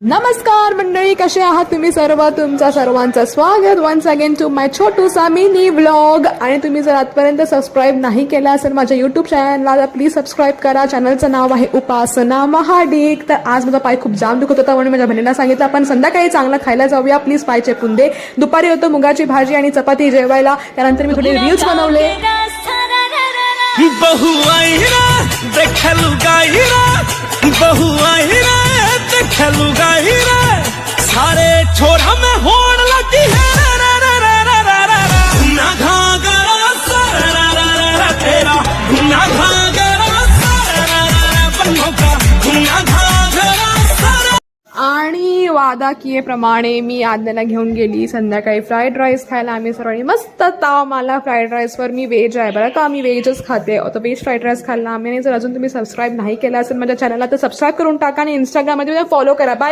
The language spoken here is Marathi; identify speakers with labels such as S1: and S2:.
S1: नमस्कार मंडळी, कसे आहात तुम्ही सर्व? तुमचं सर्वांचं स्वागत वन्स अगेन टू माय छोटूसा मिनी व्लॉग. आणि तुम्ही जर आजपर्यंत सबस्क्राईब नाही केलं असेल माझ्या यूट्यूब चॅनलला तर प्लीज सबस्क्राईब करा. चॅनलचं नाव आहे उपासना महाडिक. तर आज माझा पाय खूप जाम दुखत होता म्हणून माझ्या बहिणीला सांगितलं आपण संध्याकाळी चांगलं खायला जाऊया, प्लीज पाय चेपून दे. दुपारी होतं मुगाची भाजी आणि चपाती जेवायला. त्यानंतर मी थोडे रील्स बनवले.
S2: बहु आई रा देखलू गाई रा, बहु आई रा देखलू गाई रा, सारे छोरा में होड़ लगी है रा रा रा रा रा रा रा, गुना घागरा सारा रा रा रा रा तेरा, गुना घागरा सारा रा रा रा बन्नों का, गुना घागरा सारा.
S1: आणि वादा कियेप्रमाणे मी आज्ञाला घेऊन गेली संध्याकाळी फ्राईड राईस खायला. आम्ही सर्वांनी मस्त ताव मला फ्राईड राईसवर. मी व्हेज आहे बरं का, मी व्हेजच खाते. आता व्हेज फ्राईड राईस खाल्ला आम्ही. जर अजून तुम्ही सबस्क्राईब नाही केला असेल माझ्या चॅनलला तर सबस्क्राईब करून टाका आणि इंस्टाग्राममध्ये फॉलो करा. बाय.